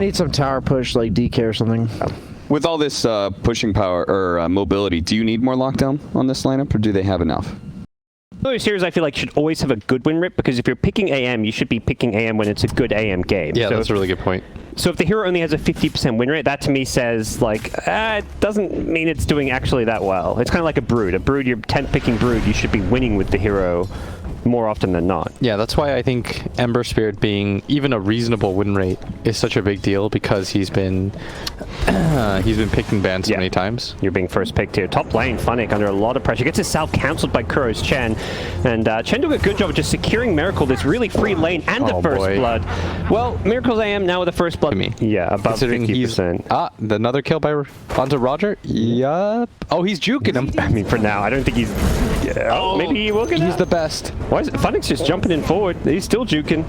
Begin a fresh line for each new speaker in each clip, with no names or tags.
Need some tower push like DK or something.
With all this pushing power or mobility, do you need more lockdown on this lineup, or do they have enough?
Those heroes I feel like should always have a good win rate, because if you're picking AM, you should be picking AM when it's a good AM game.
Yeah, so that's a really good point.
So if the hero only has a 50% win rate, that to me says, like, it doesn't mean it's doing actually that well. It's kind of like a Brood. A Brood, you're 10th picking Brood, you should be winning with the hero more often than not.
Yeah, that's why I think Ember Spirit being even a reasonable win rate is such a big deal, because he's been picking bans so many times.
You're being first picked here. Top lane, Funnick under a lot of pressure. Gets himself cancelled by Kuro's Chen. And Chen doing a good job of just securing Miracle, this really free lane, and the first blood. Well, Miracle's AM now with the first blood. Yeah, above 50%.
Another kill by onto Roger? Yup. Oh, he's juking him.
I mean, for now, I don't think he's... maybe he will get
He's the best.
Why is it? Funnick's just jumping in forward. He's still juking.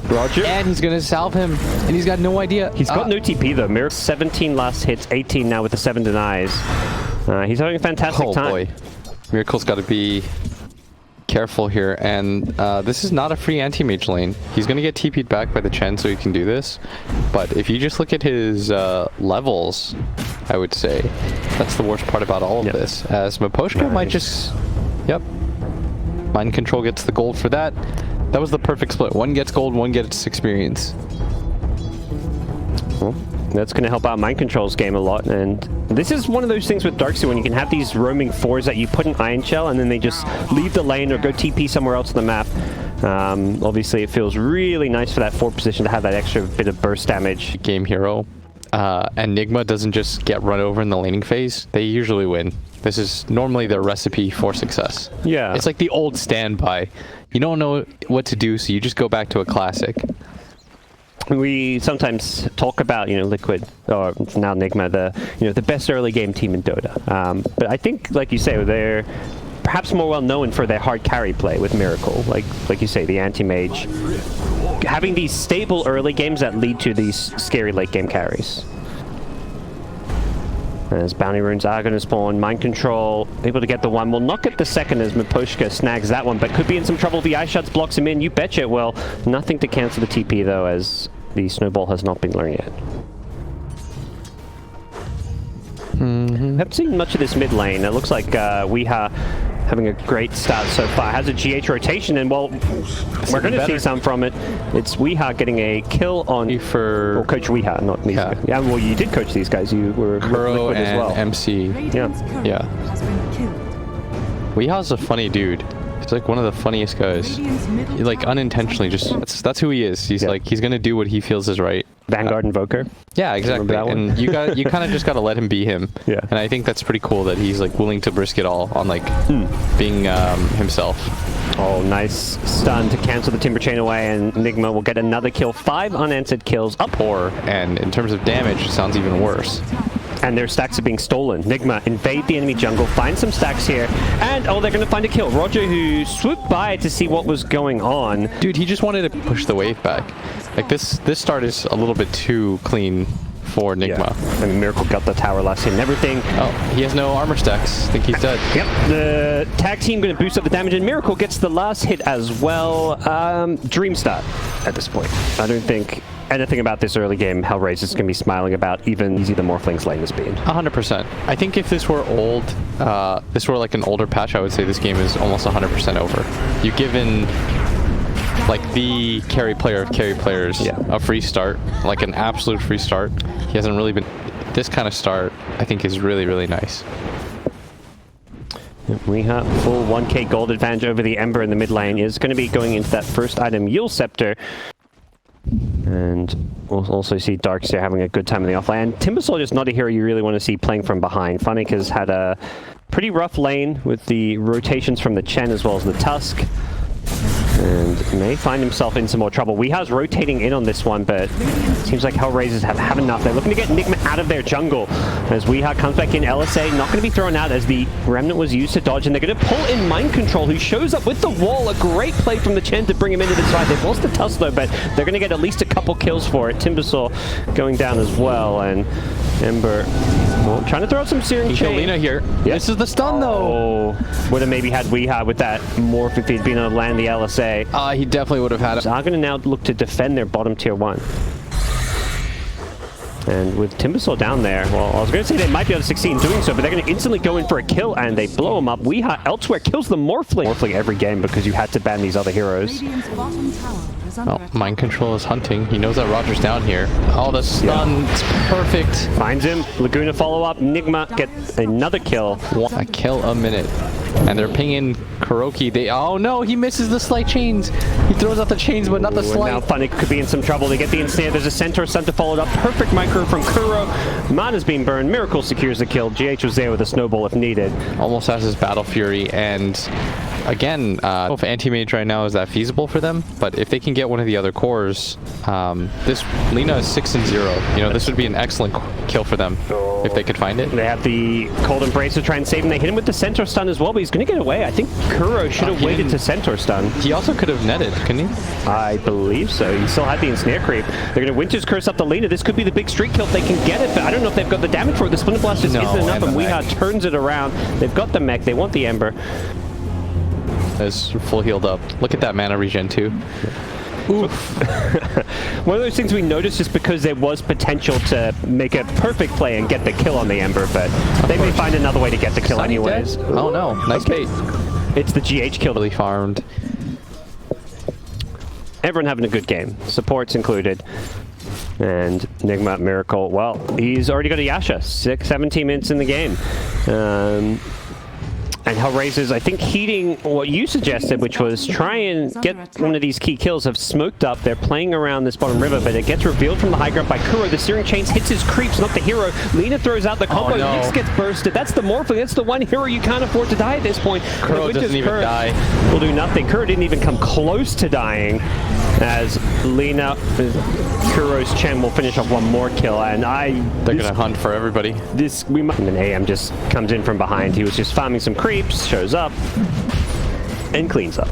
Roger.
And he's going to salve him. And he's got no idea.
He's got no TP though. Miracle 17 last hits, 18 now with the 7 denies. He's having a fantastic time. Oh boy.
Miracle's got to be careful here. And this is not a free anti-mage lane. He's going to get TP'd back by the Chen so he can do this. But if you just look at his levels, I would say that's the worst part about all of this. As Miposhka might just... Yep. Mind Control gets the gold for that. That was the perfect split. One gets gold, one gets experience.
Well, that's going to help out Mind Control's game a lot. And this is one of those things with Darkseid when you can have these roaming 4s that you put in Iron Shell and then they just leave the lane or go TP somewhere else on the map. Obviously, it feels really nice for that 4 position to have that extra bit of burst damage.
Game hero. And Nigma doesn't just get run over in the laning phase. They usually win. This is normally their recipe for success.
Yeah.
It's like the old standby. You don't know what to do, so you just go back to a classic.
We sometimes talk about, Liquid, or now Nigma, the best early game team in Dota. But I think, like you say, they're perhaps more well known for their hard carry play with Miracle. Like you say, the anti-mage. Having these stable early games that lead to these scary late game carries. As bounty runes are going to spawn, Mind Control able to get the one, will not get the second as Miposhka snags that one, but could be in some trouble. The Ice Shots blocks him in, you betcha. Well, nothing to cancel the TP though, as the snowball has not been learned yet. Haven't seen much of this mid lane. It looks like Weeha having a great start so far. Has a GH rotation, and well, we're going to see some from it. It's Weeha getting a kill on
for
Coach Weeha, not me. Yeah, well, you did coach these guys. You were
Kuro
Liquid as well.
MC.
Yeah.
Weeha's a funny dude. He's like one of the funniest guys. He, like unintentionally, just that's who he is. He's like he's gonna do what he feels is right.
Vanguard Invoker.
Yeah, exactly. And you kind of just gotta let him be him.
Yeah.
And I think that's pretty cool that he's like willing to risk it all on like being himself.
Oh, nice stun to cancel the Timber Chain away, and Nigma will get another kill. 5 unanswered kills up.
And in terms of damage, it sounds even worse.
And their stacks are being stolen. Nigma invade the enemy jungle, find some stacks here, and they're going to find a kill. Roger, who swooped by to see what was going on.
Dude, he just wanted to push the wave back. Like this start is a little bit too clean for Nigma.
Yeah. I mean, Miracle got the tower last hit and everything.
Oh, he has no armor stacks. I think he's dead.
Yep. The tag team going to boost up the damage, and Miracle gets the last hit as well. Dream start at this point. I don't think anything about this early game HellRaisers is going to be smiling about, even easy the Morphling's lane has been.
100%. I think if this were old, this were like an older patch, I would say this game is almost 100% over. You've given like the carry player of carry players a free start, like an absolute free start. He hasn't really been... This kind of start, I think, is really, really nice.
Weeha, full 1k gold advantage over the Ember in the mid lane, is going to be going into that first item, Yule Scepter. And we'll also see Darkseid having a good time in the offlane. And Timbersaw is not a hero you really want to see playing from behind. Funnick has had a pretty rough lane with the rotations from the Chen as well as the Tusk. And may find himself in some more trouble. Weeha's rotating in on this one, but it seems like HellRaisers have enough. They're looking to get Nigma out of their jungle. As Weeha comes back in, LSA not going to be thrown out as the Remnant was used to dodge, and they're going to pull in Mind Control, who shows up with the wall. A great play from the Chen to bring him into the side. They've lost the Tusk though, but they're going to get at least a couple kills for it. Timbersaw going down as well, and Ember trying to throw out some Searing Chain.
Lina here. Yep. This is the stun though.
Would have maybe had Weeha with that morph if he'd been able to land the LSA.
He definitely would have had it.
So are going to now look to defend their bottom tier 1. And with Timbersaw down there, well, I was going to say they might be able to succeed in doing so, but they're going to instantly go in for a kill, and they blow him up. Weeha elsewhere kills the Morphling. Morphling every game because you had to ban these other heroes.
Well, mind control is hunting. He knows that Roger's down here. Oh, the stun. It's perfect.
Finds him. Laguna follow-up. Nigma get another kill.
A kill a minute. And they're pinging Kuroki. Oh no, he misses the slight chains. He throws out the chains, but not the slight.
Now Funny could be in some trouble. They get the ensnare. There's a centaur stun to follow it up. Perfect micro from Kuro. Mana's being burned. Miracle secures the kill. GH was there with a snowball if needed.
Almost has his Battle Fury, and again, I don't know if anti-mage right now is that feasible for them, but if they can get one of the other cores, this Lina is 6-0. You know, this would be an excellent kill for them if they could find it.
They have the Cold Embrace to try and save him. They hit him with the Centaur stun as well, but he's going to get away. I think Kuro should have waited to Centaur stun.
He also could have netted, couldn't he?
I believe so. He still had the ensnare creep. They're going to Winter's Curse up the Lina. This could be the big streak kill if they can get it, but I don't know if they've got the damage for it. The Splinter Blast just isn't enough, and Weeha turns it around. They've got the mech. They want the Ember.
Is full healed up. Look at that mana regen too.
Oof. One of those things we noticed just because there was potential to make a perfect play and get the kill on the Ember, but they may find another way to get the kill anyways.
Oh no, nice bait.
It's the GH kill.
Really farmed.
Everyone having a good game, supports included. And Nigma, Miracle, well, he's already got a Yasha, 17 minutes in the game. And HellRaisers, I think, heeding what you suggested, which was try and get one of these key kills, have smoked up. They're playing around this bottom river, but it gets revealed from the high ground by Kuro. The Searing Chains hits his creeps, not the hero. Lina throws out the combo. Nyx gets bursted. That's the Morphling. That's the one hero you can't afford to die at this point.
Kuro doesn't even die.
Will do nothing. Kuro didn't even come close to dying, as Lina, Kuro's Chen will finish off one more kill. And
they're going to hunt for everybody.
And then AM just comes in from behind. He was just farming some creeps, shows up, and cleans up.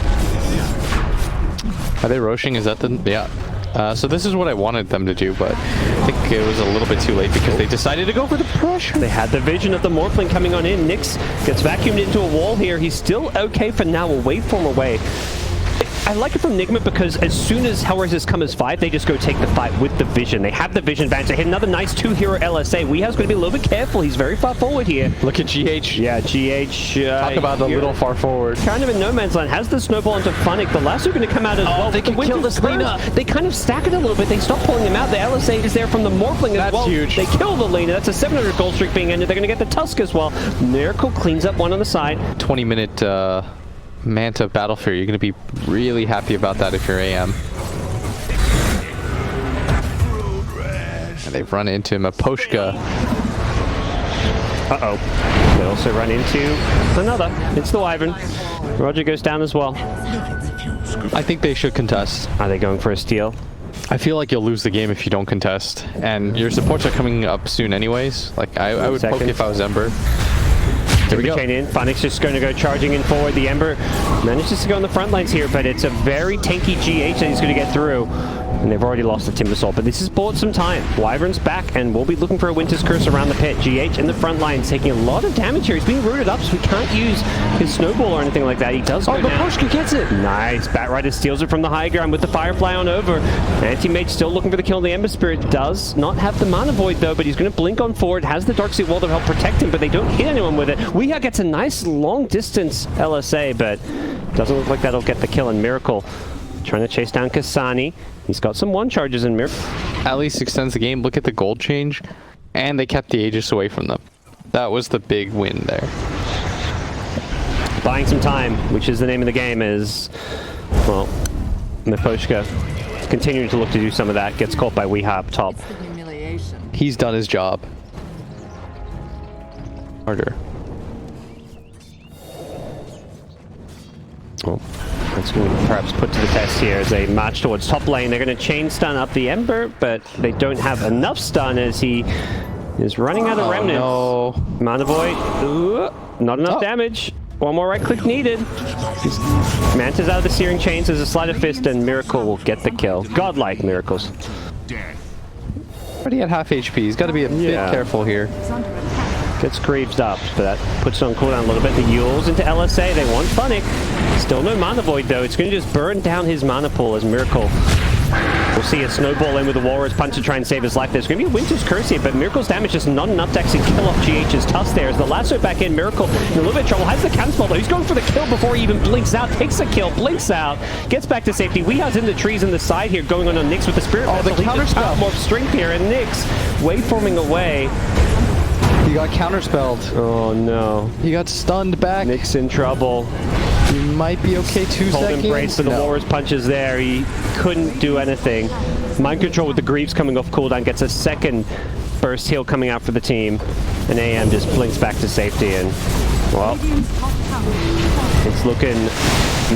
Are they roshing? Is that the... Yeah. So this is what I wanted them to do, but I think it was a little bit too late because they decided to go for the pressure.
They had the vision of the Morphling coming on in. Nyx gets vacuumed into a wall here. He's still okay for now. A waveform away. I like it from Nigma because as soon as HellRaisers come as 5, they just go take the fight with the vision. They have the vision advantage. They hit another nice 2-hero LSA. Weeha's going to be a little bit careful. He's very far forward here.
Look at GH.
Yeah, GH.
Talk about a little far forward.
Kind of in no man's land. Has the snowball into Funnick. The lasso going to come out as well.
They can kill this Lina.
They kind of stack it a little bit. They stop pulling him out. The LSA is there from the Morphling as well.
That's huge.
They kill the Lina. That's a 700 gold streak being ended. They're going to get the Tusk as well. Miracle cleans up one on the side.
20-minute Manta Battle Fury. You're going to be really happy about that if you're AM. And they've run into Maposhka.
Uh-oh. They also run into another. It's the Wyvern. Roger goes down as well.
I think they should contest.
Are they going for a steal?
I feel like you'll lose the game if you don't contest. And your supports are coming up soon anyways. Like, I would poke if I was Ember. Here we go.
Chain in. Funnick's just going to go charging in forward. The Ember manages to go on the front lines here, but it's a very tanky GH that he's going to get through. And they've already lost the Timbersaw, but this has bought some time. Wyvern's back, and we'll be looking for a Winter's Curse around the pit. GH in the front lines, taking a lot of damage here. He's being rooted up, so we can't use his snowball or anything like that. He does go down.
Maposhka gets it!
Nice. Batrider steals it from the high ground with the Firefly on over. Anti-Mage still looking for the kill. The Ember Spirit does not have the Mana Void, though, but he's going to blink on forward. Has the Darkseid Wall to help protect him, but they don't hit anyone with it. Weeha gets a nice long-distance LSA, but doesn't look like that'll get the kill. And Miracle trying to chase down Kasani. He's got some one charges in Miracle.
At least extends the game. Look at the gold change. And they kept the Aegis away from them. That was the big win there.
Buying some time, which is the name of the game, is, well, Maposhka continuing to look to do some of that. Gets caught by Weeha up top.
He's done his job. Harder.
Oh. That's going to be perhaps put to the test here as they march towards top lane. They're going to chain stun up the Ember, but they don't have enough stun as he is running out of remnants.
No.
Mana Void. Ooh, not enough damage. One more right click needed. Manta's out of the Searing Chains. There's a Sleight of Fist, and Miracle will get the kill. Godlike miracles.
Already at half HP. He's got to be a bit careful here.
Gets creeped up, but that puts it on cooldown a little bit. The Yules into LSA. They want Funnick. Still no Mana Void, though. It's going to just burn down his mana pool as Miracle We'll see a snowball in with the Walrus Punch to try and save his life. There's going to be a Winter's Curse here, but Miracle's damage is not enough to actually kill off GH's Tusk there. As the lasso back in, Miracle in a little bit of trouble. Has the counterspell though. He's going for the kill before he even blinks out. Takes a kill, blinks out, gets back to safety. Weeha's in the trees on the side here, going on Nyx with the Spirit Vessel.
the counterspell.
More strength here, and Nyx waveforming away.
He got counterspelled.
Oh no.
He got stunned back.
Nyx in trouble.
He might be okay. 2
Hold
seconds.
embrace to the Walrus Punches there. He couldn't do anything. Mind Control with the Greaves coming off cooldown gets a second burst heal coming out for the team. And AM just blinks back to safety, and well, it's looking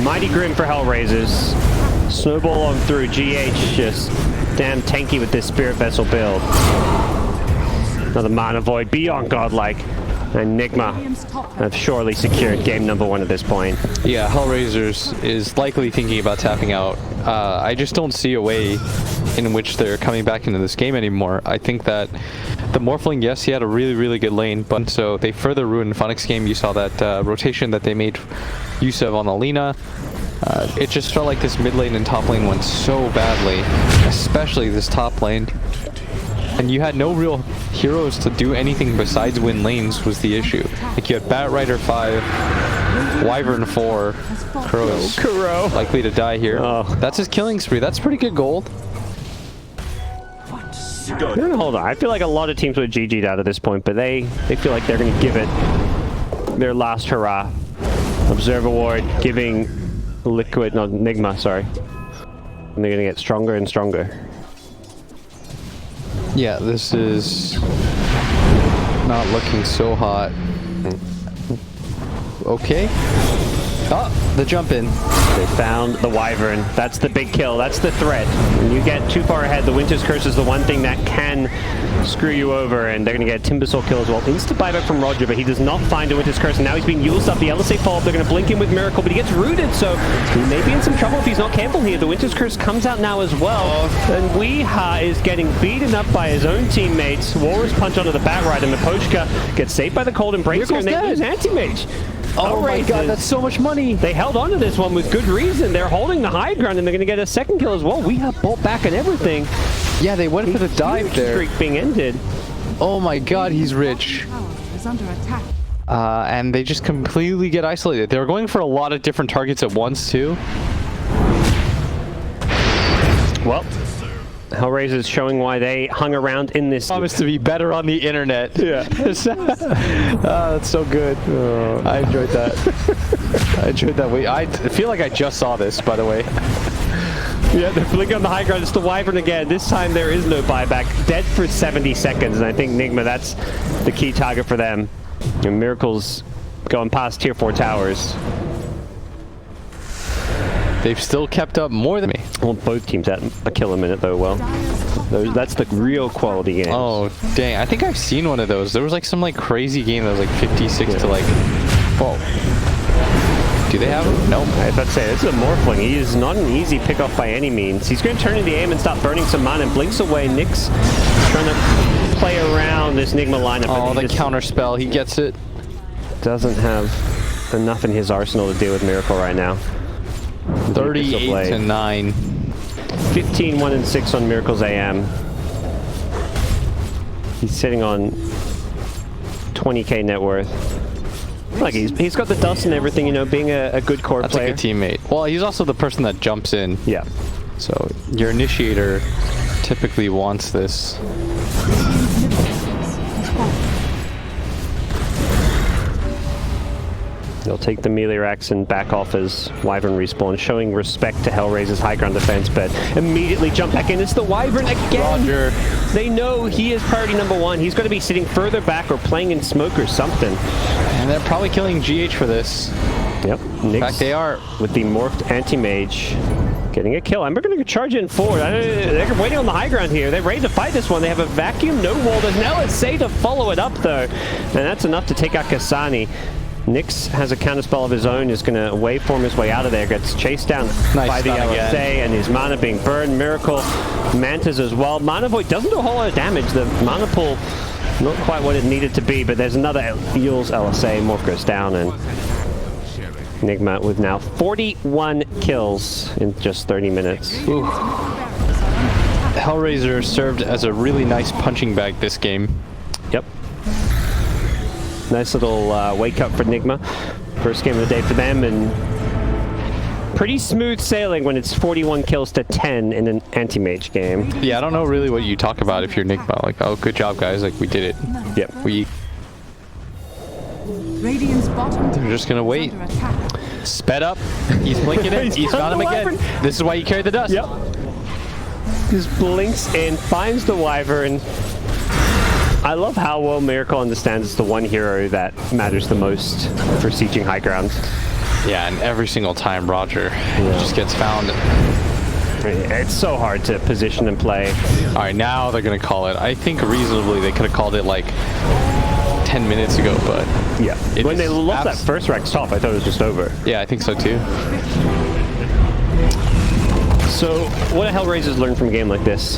mighty grim for HellRaisers. Snowball on through. GH just damn tanky with this Spirit Vessel build. Another Mana Void beyond godlike. And Nigma have surely secured game number 1 at this point.
Yeah, HellRaisers is likely thinking about tapping out. I just don't see a way in which they're coming back into this game anymore. I think that the Morphling, yes, he had a really, really good lane, but so they further ruined Funnick's game. You saw that rotation that they made use of on Alina. It just felt like this mid lane and top lane went so badly, especially this top lane. And you had no real heroes to do anything besides win lanes was the issue. Like you had Bat Rider 5, Wyvern 4, Crow's likely to die here.
Oh.
That's his killing spree. That's pretty good gold.
Hold on. I feel like a lot of teams would have GG'd out at this point, but they feel like they're going to give it their last hurrah. Observer Ward giving Nigma, sorry. And they're going to get stronger and stronger.
Yeah, this is not looking so hot. Okay. Oh, the jump in.
They found the Wyvern. That's the big kill. That's the threat. When you get too far ahead, the Winter's Curse is the one thing that can screw you over, and they're going to get a Timbersaw kill as well. Insta buyback from Roger, but he does not find a Winter's Curse, and now he's being used up. The LSA follow-up, they're going to blink in with Miracle, but he gets rooted, so he may be in some trouble if he's not careful here. The Winter's Curse comes out now as well, and Weeha is getting beaten up by his own teammates. Walrus Punch onto the Bat Rider. Mipochka gets saved by the Cold Embrace, and they lose Anti-Mage.
Oh my god, that's so much money.
They held on to this one with good reason. They're holding the high ground, and they're going to get a second kill as well. We have bolt back and everything.
Yeah, they went for the dive there.
Streak being ended.
Oh my god, he's rich. And they just completely get isolated. They were going for a lot of different targets at once, too.
Well, HellRaisers showing why they hung around in this.
Promised to be better on the internet.
Yeah.
That's so good. I enjoyed that. I enjoyed that. I feel like I just saw this, by the way.
Yeah, they're flicking on the high ground. It's the Wyvern again. This time there is no buyback. Dead for 70 seconds, and I think Nigma, that's the key target for them. And Miracle's going past tier 4 towers.
They've still kept up more than me.
Well, both teams had a kill a minute, though. Well, that's the real quality game.
Oh, dang. I think I've seen one of those. There was like some like crazy game that was like 56 to like... Whoa. Do they have him? Nope.
I was about to say, this is a Morphling. He is not an easy pick-off by any means. He's going to turn into the aim and start burning some mana and blinks away. Nyx trying to play around this Nigma lineup.
Oh, the counter spell. He gets it.
Doesn't have enough in his arsenal to deal with Miracle right now.
38 to 9.
15, 1 and 6 on Miracle's AM. He's sitting on 20k net worth. Like he's got the dust and everything, you know, being a good core player.
That's a good teammate. Well, he's also the person that jumps in.
Yeah.
So your initiator typically wants this.
They'll take the melee racks and back off as Wyvern respawn, showing respect to HellRaisers' high ground defense, but immediately jump back in. It's the Wyvern again!
Roger.
They know he is priority number 1. He's going to be sitting further back or playing in smoke or something.
And they're probably killing GH for this.
Yep.
In fact, they are.
With the morphed anti-mage. Getting a kill. I'm going to charge in forward. They're waiting on the high ground here. They're ready to fight this one. They have a vacuum, no wall. There's an LSA to follow it up, though. And that's enough to take out Kasani. Nyx has a counterspell of his own, is going to waveform his way out of there, gets chased down by the LSA, and his mana being burned. Miracle, Mantas as well. Mana Void doesn't do a whole lot of damage. The mana pool, not quite what it needed to be, but there's another Eul's LSA. Morph goes down, and Nigma with now 41 kills in just 30 minutes. Ooh.
HellRaiser served as a really nice punching bag this game.
Yep. Nice little wake up for Nigma. First game of the day for them, and pretty smooth sailing when it's 41 kills to 10 in an anti-mage game.
Yeah, I don't know really what you talk about if you're Nigma. Like, oh, good job, guys. Like, we did it.
Yep.
Radiant's bottom
They're just gonna wait.
under attack.
Sped up. He's blinking it. He's got him again. This is why you carry the dust.
Yep. Just blinks and finds the Wyvern. I love how well Miracle understands it's the one hero that matters the most for sieging high ground.
Yeah, and every single time Roger just gets found.
It's so hard to position and play.
All right, now they're gonna call it. I think reasonably they could have called it like 10 minutes ago, but
Yeah. When they lost that first Rex top, I thought it was just over.
yeah, I think so too.
So, what do HellRaisers learn from a game like this?